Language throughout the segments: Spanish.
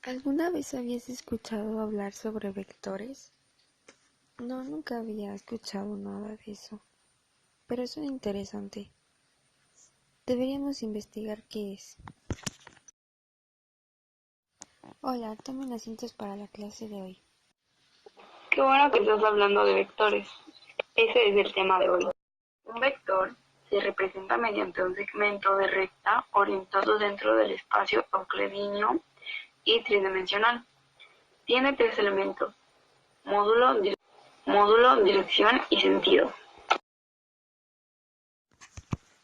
¿Alguna vez habías escuchado hablar sobre vectores? No, nunca había escuchado nada de eso, pero suena interesante. Deberíamos investigar qué es. Hola, tomen asientos para la clase de hoy. Qué bueno que estás hablando de vectores. Ese es el tema de hoy. Un vector se representa mediante un segmento de recta orientado dentro del espacio euclidiano y tridimensional. Tiene tres elementos: módulo, dirección y sentido.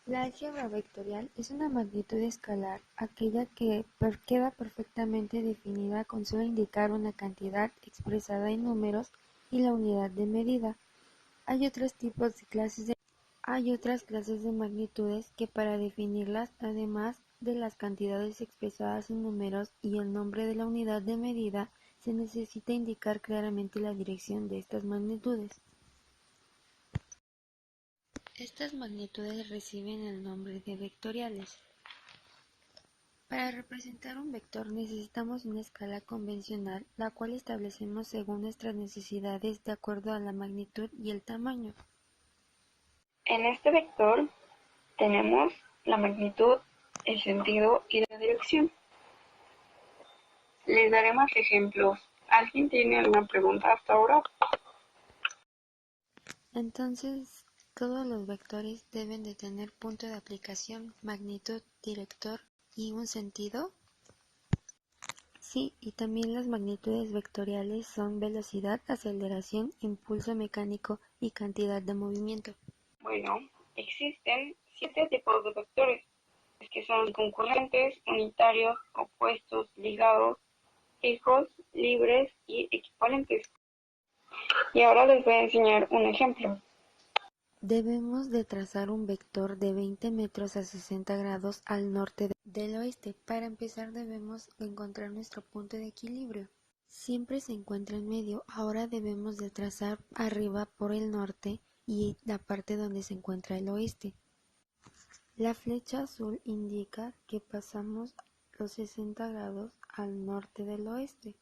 La álgebra vectorial es una magnitud escalar, aquella que queda perfectamente definida con solo indicar una cantidad expresada en números y la unidad de medida. Hay otras clases de magnitudes que para definirlas, además de las cantidades expresadas en números y el nombre de la unidad de medida, se necesita indicar claramente la dirección de estas magnitudes. Estas magnitudes reciben el nombre de vectoriales. Para representar un vector necesitamos una escala convencional, la cual establecemos según nuestras necesidades de acuerdo a la magnitud y el tamaño. En este vector tenemos la magnitud, el sentido y la dirección. Les daré más ejemplos. ¿Alguien tiene alguna pregunta hasta ahora? Entonces, todos los vectores deben de tener punto de aplicación, magnitud, director y un sentido. Sí, y también las magnitudes vectoriales son velocidad, aceleración, impulso mecánico y cantidad de movimiento. Bueno, existen 7 tipos de vectores, que son concurrentes, unitarios, opuestos, ligados, fijos, libres y equivalentes. Y ahora les voy a enseñar un ejemplo. Debemos de trazar un vector de 20 metros a 60 grados al norte del oeste. Para empezar debemos encontrar nuestro punto de equilibrio. Siempre se encuentra en medio. Ahora debemos de trazar arriba por el norte y la parte donde se encuentra el oeste. La flecha azul indica que pasamos los 60 grados al norte del oeste.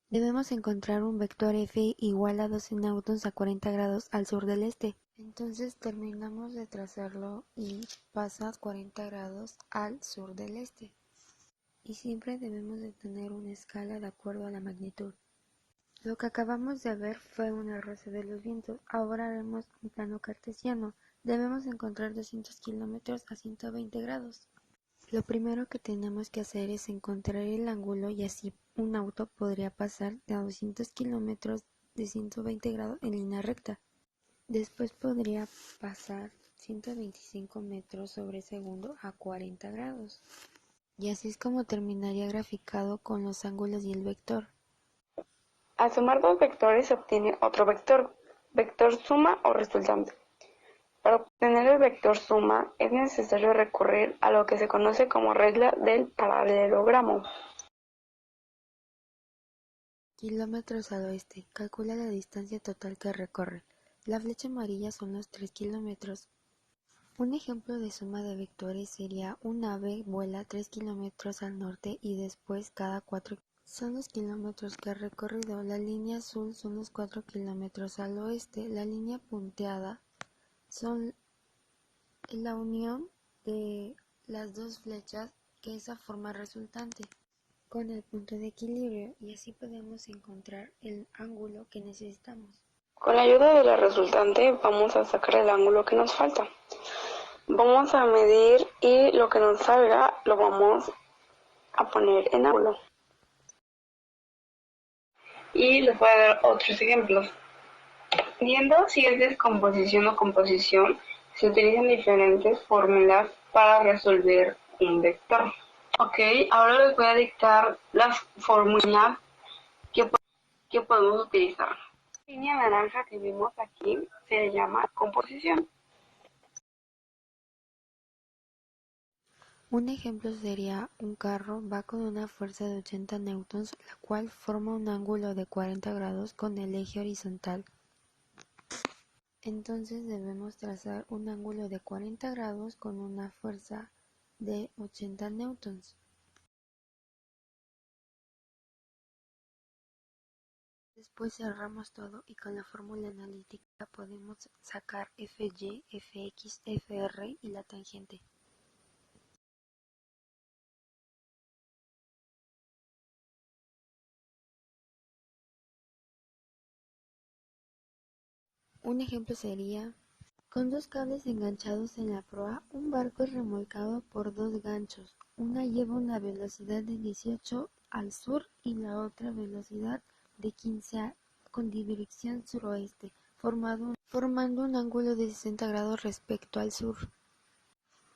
Debemos encontrar un vector f igual a 12 newtons a 40 grados al sur del este. Entonces terminamos de trazarlo y pasa 40 grados al sur del este. Y siempre debemos de tener una escala de acuerdo a la magnitud. Lo que acabamos de ver fue una rosa de los vientos. Ahora haremos un plano cartesiano. Debemos encontrar 200 kilómetros a 120 grados. Lo primero que tenemos que hacer es encontrar el ángulo y así un auto podría pasar a 200 kilómetros de 120 grados en línea recta. Después podría pasar 125 metros sobre segundo a 40 grados. Y así es como terminaría graficado con los ángulos y el vector. Al sumar dos vectores se obtiene otro vector suma o resultante. Para obtener el vector suma es necesario recurrir a lo que se conoce como regla del paralelogramo. Kilómetros al oeste. Calcula la distancia total que recorre. La flecha amarilla son los 3 kilómetros. Un ejemplo de suma de vectores sería un ave vuela 3 kilómetros al norte y después cada 4 son los kilómetros que ha recorrido. La línea azul son los 4 kilómetros al oeste. La línea punteada son la unión de las dos flechas, que es la forma resultante, con el punto de equilibrio, y así podemos encontrar el ángulo que necesitamos. Con la ayuda de la resultante vamos a sacar el ángulo que nos falta. Vamos a medir y lo que nos salga lo vamos a poner en ángulo. Y les voy a dar otros ejemplos. Viendo si es descomposición o composición, se utilizan diferentes fórmulas para resolver un vector. Ok, ahora les voy a dictar las fórmulas que podemos utilizar. La línea naranja que vimos aquí se llama composición. Un ejemplo sería un carro va con una fuerza de 80 newtons, la cual forma un ángulo de 40 grados con el eje horizontal. Entonces debemos trazar un ángulo de 40 grados con una fuerza de 80 newtons. Después cerramos todo y con la fórmula analítica podemos sacar fy, fx, fr y la tangente. Un ejemplo sería: con dos cables enganchados en la proa, un barco es remolcado por dos ganchos. Una lleva una velocidad de 18 al sur y la otra velocidad de 15 con dirección suroeste, formando un ángulo de 60 grados respecto al sur.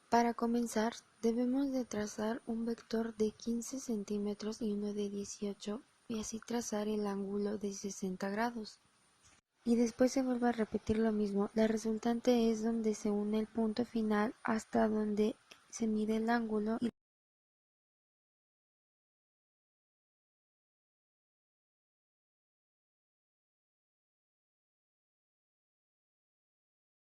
Para comenzar, debemos de trazar un vector de 15 centímetros y uno de 18 y así trazar el ángulo de 60 grados. Y después se vuelve a repetir lo mismo. La resultante es donde se une el punto final hasta donde se mide el ángulo y